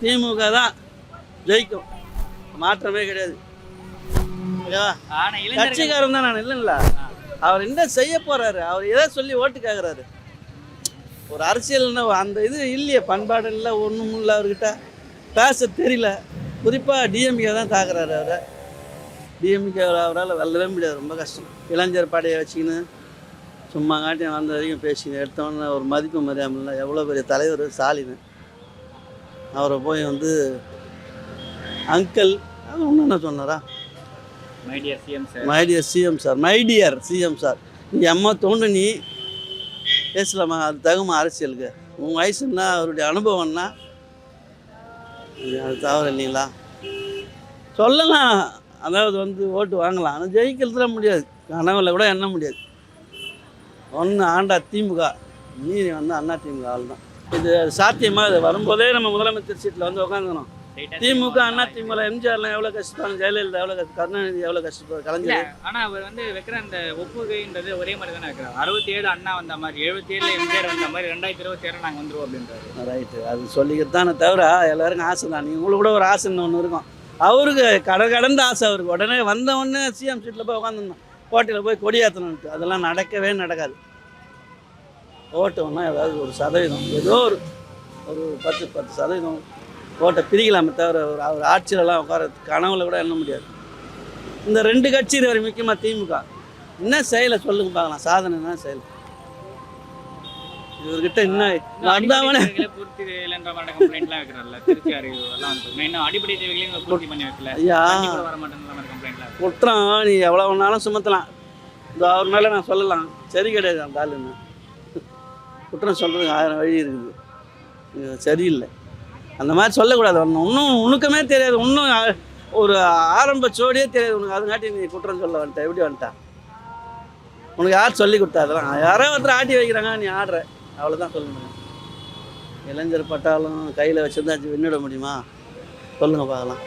திமுக தான் ஜெயிக்கும், மாற்றமே கிடையாது. ஓகேவா? கட்சிக்காரன் தான் நான் இல்லைங்களா, அவர் என்ன செய்ய போகிறாரு, அவர் எதை சொல்லி ஓட்டு கேட்குறாரு. ஒரு அரசியல்னா அந்த இது இல்லையே, பண்பாடு இல்லை, ஒன்றும் இல்லை, அவர்கிட்ட பேச தெரியல. குறிப்பாக டிஎம்கே தான் தாக்குறாரு அவரை. டிஎம்கே அவரால் வெல்லவே முடியாது, ரொம்ப கஷ்டம். இளைஞர் படையை வச்சுக்கின்னு சும்மா காட்டி வந்த வரைக்கும் பேசிக்கின்னு எடுத்தோன்னே ஒரு மதிப்பு மரியாதை. எவ்வளோ பெரிய தலைவர் ஸ்டாலின், அவரை போய் வந்து அங்கிள் அது ஒன்று என்ன சொன்னாரா, மை டியர் சிஎம் சார் நீ அம்மா தோண்டு நீ பேசலாமா, அது தகுமா அரசியலுக்கு, உங்கள் வயசுன்னா அவருடைய அனுபவம்னா அது தவறு இல்லைங்களா, சொல்லலாம். அதாவது வந்து ஓட்டு வாங்கலாம், ஆனால் ஜெயிக்கிறதுல முடியாது, கனவுல கூட எண்ண முடியாது. ஒன்று ஆண்டா திமுக, மீறி வந்து அண்ணா திமுக ஆள் தான். இது சாத்தியமாக இது வரும்போதே நம்ம முதலமைச்சர் சீட்டில் வந்து உட்காந்துக்கணும். திமுக அண்ணா திமுக எம்ஜிஆர்லாம் எவ்வளோ கஷ்டப்பாங்க, ஜெயலலிதா எவ்வளோ கருணாநிதி எவ்வளோ கஷ்டப்பாரு, கலைஞர். ஆனால் அவர் வந்து வைக்கிற அந்த ஒப்புகைன்றது ஒரே மாதிரி தானே இருக்கிறார். 67 அண்ணா வந்த மாதிரி, 77 எம்ஜிஆர் வந்த மாதிரி, 2027 நாங்கள் வந்துடுவோம் அப்படின்றாரு. ரைட்டு, அது சொல்லிக்கிட்டு தானே தவிர எல்லாருக்கும் ஆசை தான். நீங்கள் உங்களுக்கு கூட ஒரு ஆசைன்னு ஒன்று இருக்கும், அவருக்கு கடந்த ஆசை. அவருக்கு உடனே வந்த உடனே சிஎம் சீட்டில் போய் உட்காந்துருந்தோம், கோட்டையில் போய் கொடியாற்றணுன்ட்டு, அதெல்லாம் நடக்கவே நடக்காது. ஓட்டுன்னா ஏதாவது ஒரு சதவீதம், ஏதோ ஒரு 10% ஓட்டை பிரிக்கலாமே தவிர அவர் ஆட்சியிலலாம் உட்கார கனவுல கூட எண்ண முடியாது. இந்த 2 கட்சி இது வரை முக்கியமாக திமுக என்ன செய்யலை சொல்லுங்க பார்க்கலாம், சாதனை என்ன செய்யலை இவர்கிட்ட. இன்னும் வந்தாவனே பூர்த்தி இல்லைன்ற மாதிரி கம்ப்ளைண்ட்லாம் வைக்கிறார்ல, திருச்சி அறிவுலாம் வந்து அடிப்படை தேவைகளையும் பூர்த்தி பண்ணி வைக்கல. ஐயா, வர மாட்டேங்கிற மாதிரி கம்ப்ளைண்ட்லாம் குற்றம் நீ எவ்வளோ வேணாலும் சுமத்தலாம், இந்த அவர் மேலே நான் சொல்லலாம், சரி கிடையாது. அந்த ஆளுன்னு குற்றம் சொல்கிறதுக்கு 1000 வழி இருக்குது, சரியில்லை. அந்த மாதிரி சொல்லக்கூடாது. இன்னும் உனக்குமே தெரியாது, இன்னும் ஒரு ஆரம்ப சோடியே தெரியாது உனக்கு, அதுங்காட்டி நீ குற்றம் சொல்ல வந்துட்ட. எப்படி வந்துட்டா, உனக்கு யார் சொல்லி கொடுத்தா? அதெல்லாம் யாரோ ஒருத்தர் ஆட்டி வைக்கிறாங்க, நீ ஆடுற, அவ்வளோதான் சொல்லணும். இளைஞர் பட்டாலும் கையில் வச்சுருந்தா விண்ணிட முடியுமா, சொல்லுங்கள் பார்க்கலாம்.